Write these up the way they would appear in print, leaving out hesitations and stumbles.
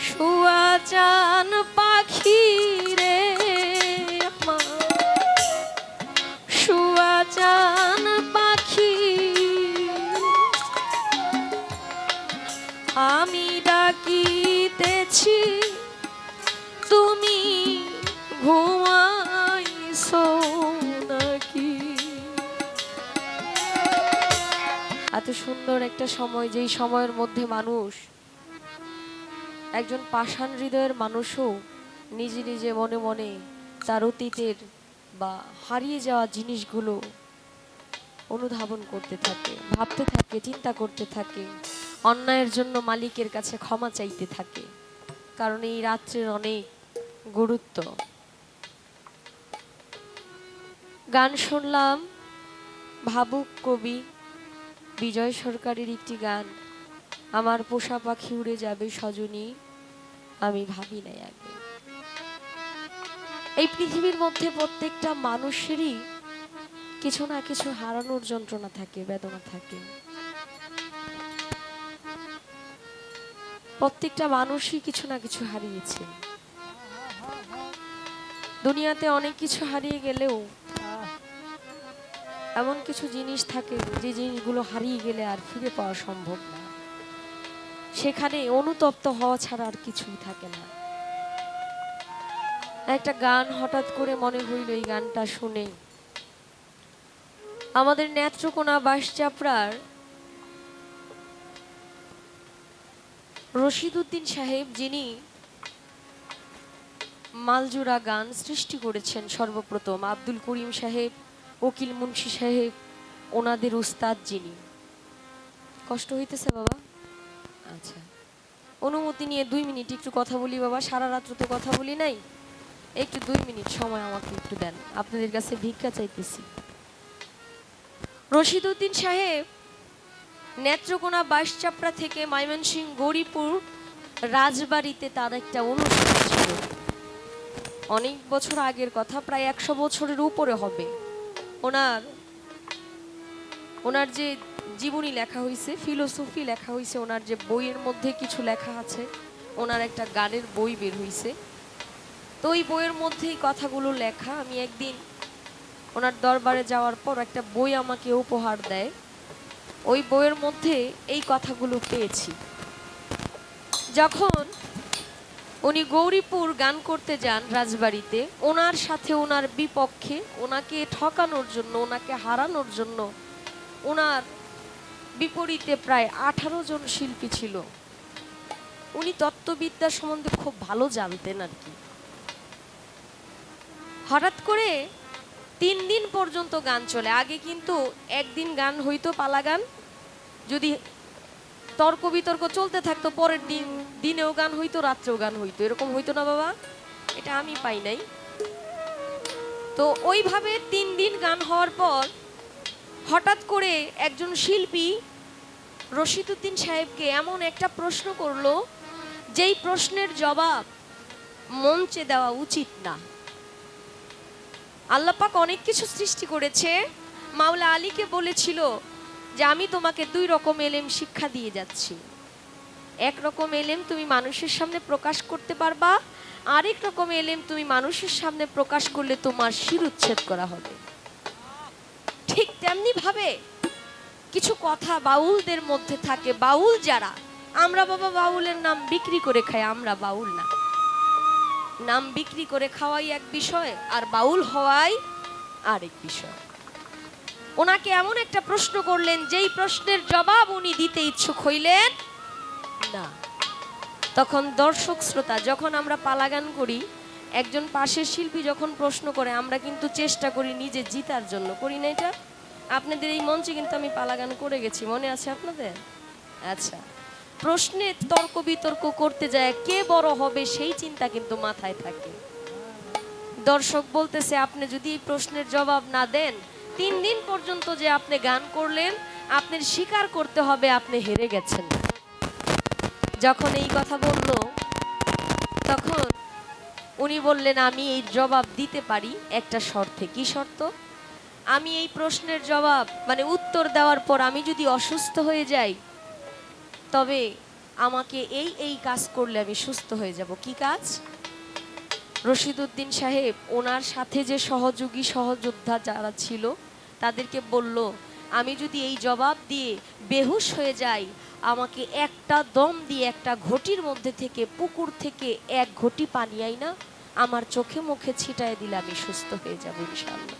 শুয়া চান পাখি রে আমার, শুয়া চান পাখি, আমি ডাকিতেছি তুমি ঘুমাইছো নাকি। এত সুন্দর একটা সময়, যেই সময়ের মধ্যে মানুষ, একজন পাষাণ হৃদয়ের মানুষও নিজে নিজে মনে মনে তার অতীতের বা হারিয়ে যাওয়া জিনিসগুলো অনুধাবন করতে থাকে, ভাবতে থাকে, চিন্তা করতে থাকে, অন্যায়ের জন্য মালিকের কাছে ক্ষমা চাইতে থাকে, কারণ এই রাত্রের অনেক গুরুত্ব। গান শুনলাম ভাবুক কবি বিজয় সরকারের একটি গান, আমার পোষা পাখি উড়ে যাবে সজনী আমি ভাবি নাই আগে। এই পৃথিবীর মধ্যে প্রত্যেকটা মানুষেরই কিছু না কিছু হারানোর যন্ত্রণা থাকে, বেদনা থাকে। প্রত্যেকটা মানুষই কিছু না কিছু হারিয়েছে। দুনিয়াতে অনেক কিছু হারিয়ে গেলেও এমন কিছু জিনিস থাকে যে জিনিসগুলো হারিয়ে গেলে আর ফিরে পাওয়া সম্ভব না। সেখানে অনুতপ্ত হওয়া ছাড়া আর কিছুই থাকে না। একটা গান হঠাৎ করে মনে হইল, এই গানটা শুনে আমাদের নেত্রকোনা বাঁশচাপড়ার রশিদ উদ্দিন সাহেব, যিনি মালজুরা গান সৃষ্টি করেছেন সর্বপ্রথম, আব্দুল করিম সাহেব, ওকিল মুন্সি সাহেব, ওনাদের উস্তাদ যিনি। কষ্ট হইতেছে বাবা? আচ্ছা, অনুমতি নিয়ে 2 মিনিট একটু কথা বলি বাবা। সারা রাত্র তো কথা বলি নাই, একটু 2 মিনিট সময় আমাকে একটু দেন, আপনাদের কাছে ভিক্ষা চাইতেছি। রশিদ উদ্দিন সাহেব নেত্রকোনা বাঁশচাপড়া থেকে ময়মনসিংহ গৌরীপুর রাজবাড়িতে তার একটা অনুষ্ঠান ছিল। অনেক বছর আগের কথা, প্রায় 100 বছরের উপরে হবে। ওনার যে জীবনী লেখা হয়েছে, ফিলোসফি লেখা হয়েছে, ওনার যে বইয়ের মধ্যে কিছু লেখা আছে, ওনার একটা গানের বই বের হয়েছে। তো ওই বইয়ের মধ্যে এই কথাগুলো লেখা। আমি একদিন ওনার দরবারে যাওয়ার পর একটা বই আমাকে উপহার দেয়, ওই বইয়ের মধ্যে এই কথাগুলো পেয়েছি। যখন উনি গৌরীপুর গান করতে যান রাজবাড়িতে, ওনার সাথে ওনার বিপক্ষে, ওনাকে ঠকানোর জন্য, ওনাকে হারানোর জন্য ওনার বিপরীতে প্রায় 18 জন শিল্পী ছিল। উনি তত্ত্ববিদ্যা সম্বন্ধে খুব ভালো জানতেন আর কি। হঠাৎ করে 3 দিন পর্যন্ত গান চলে। আগে কিন্তু একদিন গান হইতো, পালা গান, যদি তর্ক বিতর্ক চলতে থাকতো পরের দিন দিনেও গান হইতো, রাত্রেও গান হইতো, এরকম হইতো না বাবা? এটা আমি পাই নাই। তো ওইভাবে 3 দিন গান হওয়ার পর হঠাৎ করে একজন শিল্পী রশিদ উদ্দিন সাহেবকে এমন একটা প্রশ্ন করলো, যেই প্রশ্নের জবাব মঞ্চে দেওয়া উচিত না। আল্লাহ পাক অনেক কিছু সৃষ্টি করেছে। মাওলা আলীকে বলেছিল যে আমি তোমাকে 2 রকম এলেম শিক্ষা দিয়ে যাচ্ছি। এক রকম এলেম তুমি মানুষের সামনে প্রকাশ করতে পারবা, আরেক রকম এলেম তুমি মানুষের সামনে প্রকাশ করলে তোমার শিরুচ্ছেদ করা হবে। ঠিক তেমনি ভাবে কিছু কথা বাউলদের মধ্যে থাকে। বাউল যারা, আমরা বাবা বাউলের নাম বিক্রি করে খাই, আমরা বাউল না। নাম বিক্রি করে খাওয়াই এক বিষয়, আর বাউল হওয়াই আরেক বিষয়। ওনাকে এমন একটা প্রশ্ন করলেন, যেই প্রশ্নের জবাব উনি দিতে ইচ্ছুক হইলেন না। তখন দর্শক শ্রোতা, যখন আমরা পালা গান করি, একজন পাশের শিল্পী যখন প্রশ্ন করে, আমরা কিন্তু চেষ্টা করি নিজে জিতার জন্য, করি না? এটা আপনাদের এই মঞ্চে কিন্তু আমি পালা গান করে গেছি, মনে আছে আপনাদের? আচ্ছা, প্রশ্নে তর্ক বিতর্ক করতে যায়, কে বড় হবে সেই চিন্তা কিন্তু মাথায় থাকে। দর্শক বলতেছে, আপনি যদি এই প্রশ্নের জবাব না দেন, 3 দিন পর্যন্ত যে আপনি গান করলেন, আপনার স্বীকার করতে হবে আপনি হেরে গেছেন। যখন এই কথা বলল, তখন উনি বললেন, আমি এই জবাব দিতে পারি একটা শর্তে। কি শর্ত? আমি এই প্রশ্নের জবাব মানে উত্তর দেওয়ার পর আমি যদি অসুস্থ হয়ে যাই, তবে আমাকে এই কাজ করলে আমি সুস্থ হয়ে যাব। কি কাজ? রশিদ উদ্দিন সাহেব ওনার সাথে যে সহযোগী সহযোদ্ধা যারা ছিল তাদেরকে বলল, আমি যদি এই জবাব দিয়ে বেহুশ হয়ে যাই, আমাকে একটা দম দিয়ে একটা ঘটির মধ্যে থেকে, পুকুর থেকে এক ঘটি পানি আইনা আমার চোখে মুখে ছিটায় দিলে আমি সুস্থ হয়ে যাব ইনশাআল্লাহ।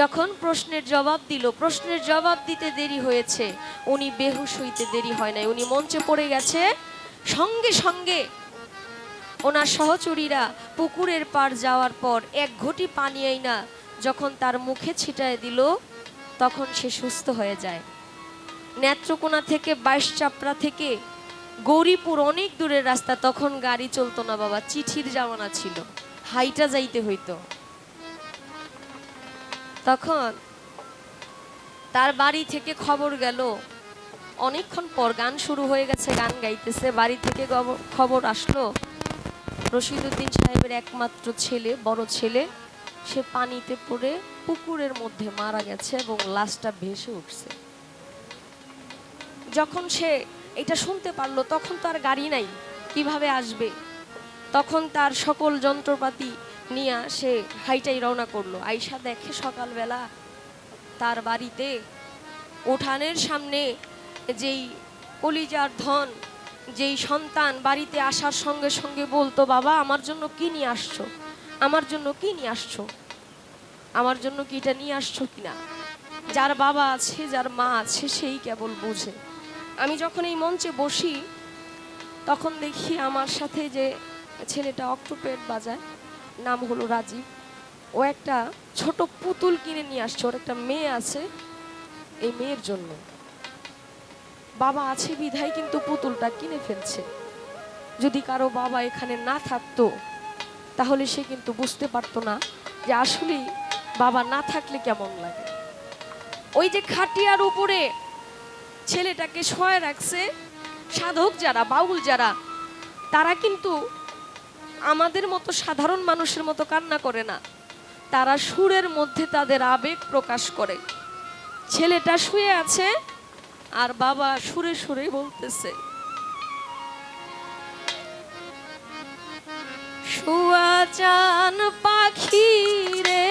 যখন প্রশ্নের জবাব দিল, প্রশ্নের জবাব দিতে দেরি হয়েছে, উনি বেহুশ হইতে দেরি হয় নাই, উনি মঞ্চে পড়ে গেছে। সঙ্গে সঙ্গে ওনার সহচরীরা পুকুরের পার যাওয়ার পর এক ঘটি পানি আইনা যখন তার মুখে ছিটায় দিল, তখন সে সুস্থ হয়ে যায়। নেত্রকোনা থেকে 22 চাপড়া থেকে গৌরীপুর অনেক দূরের রাস্তা, তখন গাড়ি চলতো না বাবা, চিঠির জামানা ছিল, হাইটা যাইতে হইতো। তখন তার বাড়ি থেকে খবর গেল, অনেকক্ষণ পর গান শুরু হয়ে গেছে, গান গাইতেছে, বাড়ি থেকে খবর আসলো রশিদ উদ্দিন সাহেবের একমাত্র ছেলে, বড় ছেলে, সে পানিতে পড়ে পুকুরের মধ্যে মারা গেছে এবং লাশটা ভেসে উঠছে। যখন সে এটা শুনতে পারলো, তখন তো আর গাড়ি নাই, কিভাবে আসবে? তখন তার সকল যন্ত্রপাতি নিয়ে সে হাইটাই রওনা করলো। আইসা দেখে সকালবেলা তার বাড়িতে উঠানের সামনে যেই কলিজার ধন, যেই সন্তান বাড়িতে আসার সঙ্গে সঙ্গে বলতো, বাবা আমার জন্য কি নিয়ে আসছো, আমার জন্য কি নিয়ে আসছো, আমার জন্য কি এটা নিয়ে আসছো কিনা। যার বাবা আছে, যার মা আছে, সেই কেবল বোঝে। আমি যখন এই মঞ্চে বসি তখন দেখি আমার সাথে যে ছেলেটা অক্টোপেড বাজায়, নাম হলো রাজীব, ও একটা ছোট পুতুল কিনে নিয়ে আসছে। ওর একটা মেয়ে আছে, এই মেয়ের জন্য বাবা আছে বিধায় কিন্তু পুতুলটা কিনে ফেলছে। যদি কারো বাবা এখানে না থাকতো তাহলে সে কিন্তু বুঝতে পারতো না যে আসলে বাবা না থাকলে কেমন লাগে। ওই যে খাটিয়ার উপরে ছেলেটাকে শোয়া রাখছে, সাধক যারা, বাউল যারা, তারা কিন্তু আমাদের মতো সাধারণ মানুষের মতো কান্না করে না, তারা সুরের মধ্যে তাদের আবেগ প্রকাশ করে। ছেলেটা শুয়ে আছে আর বাবা সুরে সুরে বলতেছে, শুয়া চান পাখি রে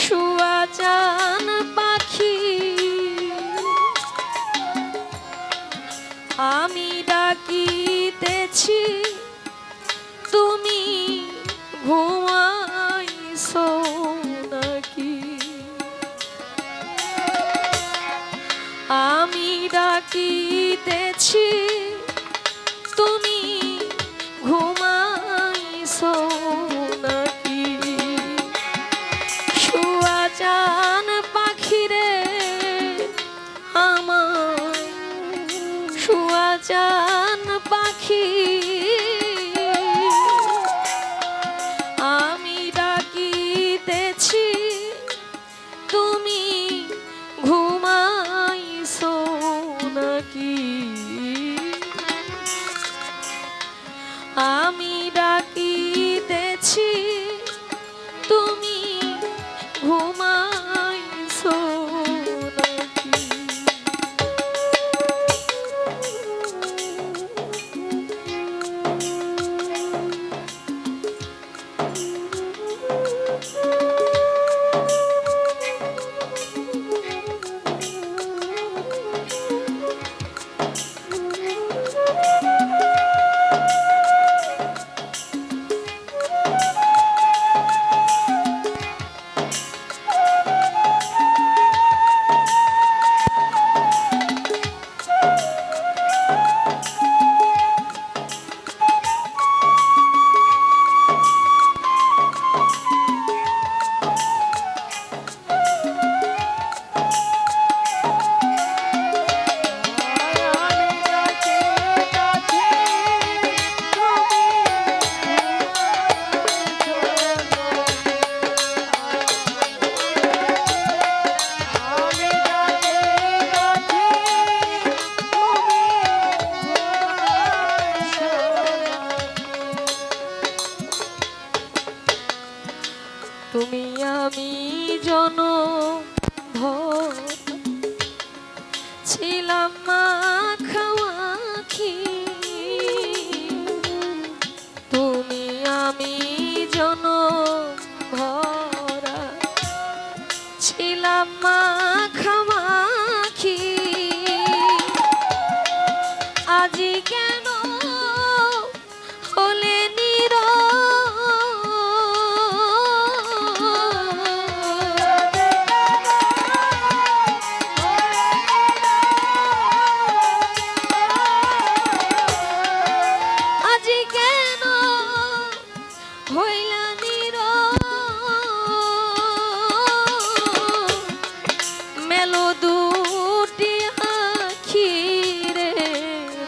শুয়া চান পাখি, আমি ডাকিতেছি তুমি ঘুমাইছো নাকি, আমি ডাকিতেছি তুমি ঘুমাইছো নাকি, শুয়া চান পাখি রে আমার, শুয়া চান পাখি, আমি ডাকিতেছি তুমি ঘুমাইছো নাকি, আমি ডাকিতেছি তুমি ঘুমাইছো নাকি।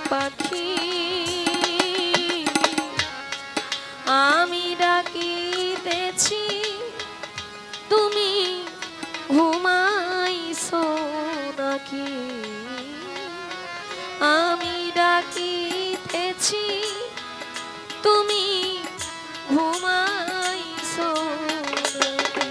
পাখি আমি ডাকিতেছি তুমি ঘুমাইছো নাকি আমি ডাকিতেছি তুমি ঘুমাইছো নাকি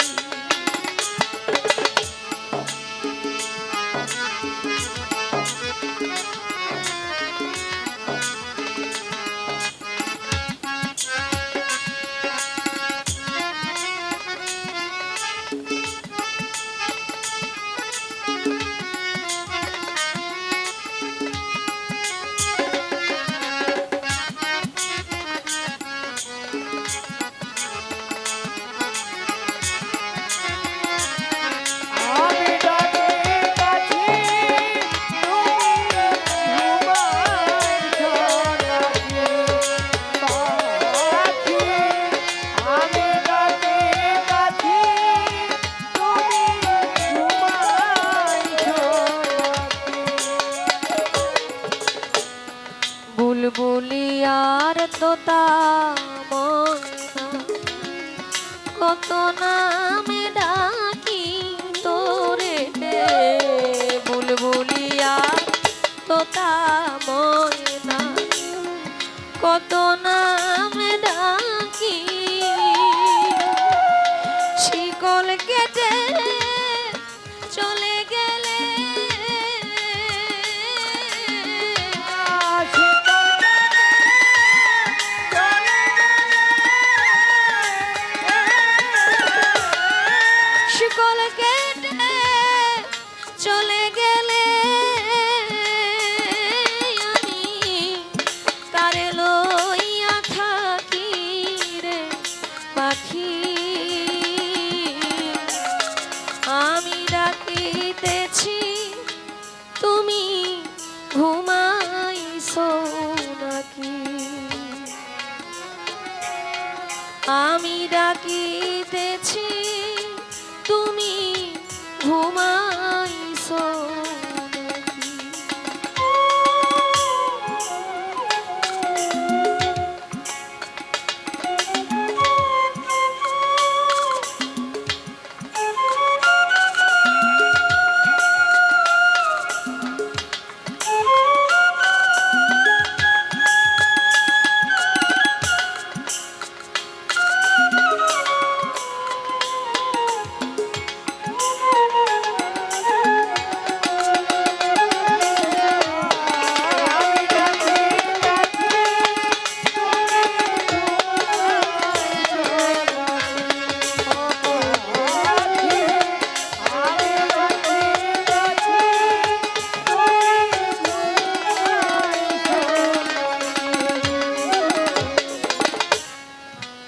বুলবুলি আর তোতা ময়না কত নামে ডাকি তোরে বুলবুলি আর তোতা ময়না কত নামে ডাকি শিকল কেটে চলে গেলে শিকল কেটে চলে গেলে আমি কারে লইয়া থাকি রে পাখি আমি ডাকিতেছি তুমি ঘুমাইছো নাকি আমি ডাকিতেছি তুমি ঘুমাইছো নাকি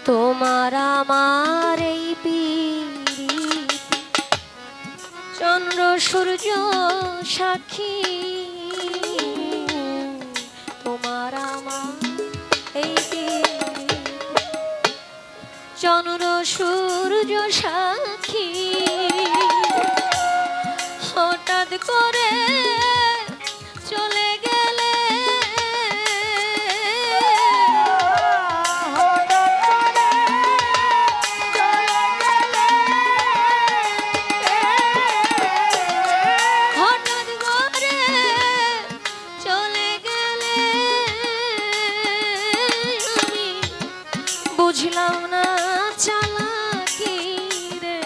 তোমার আমার এই পীড়িতি চন্দ্র সূর্য সাক্ষী তোমার আমার এই পীড়িতি চন্দ্র সূর্য সাক্ষী হঠাৎ করে চলে গেলে বুঝলাম না চালাকি রে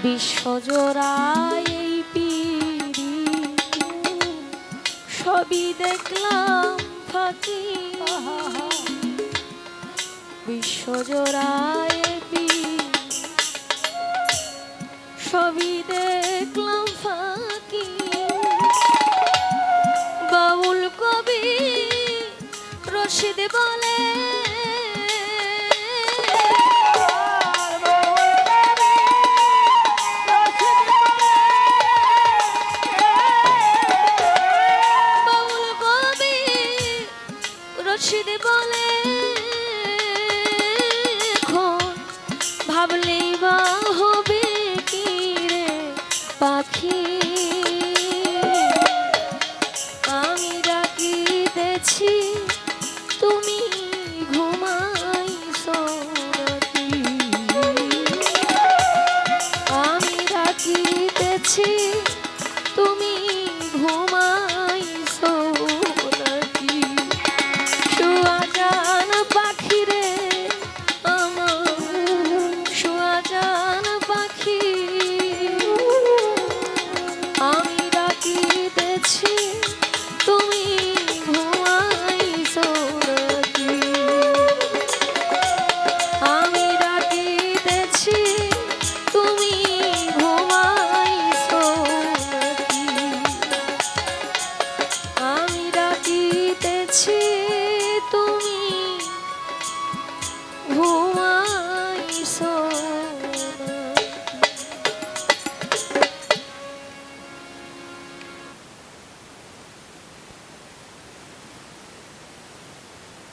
বিশ্বজোড়ায় এই পীড়ি সবই দেখলাম ফাঁকি, বিশ্বজোড়ায় এই পীড়ি সবই দেখলাম ফাঁকি। বাউল কবি রশিদ বলে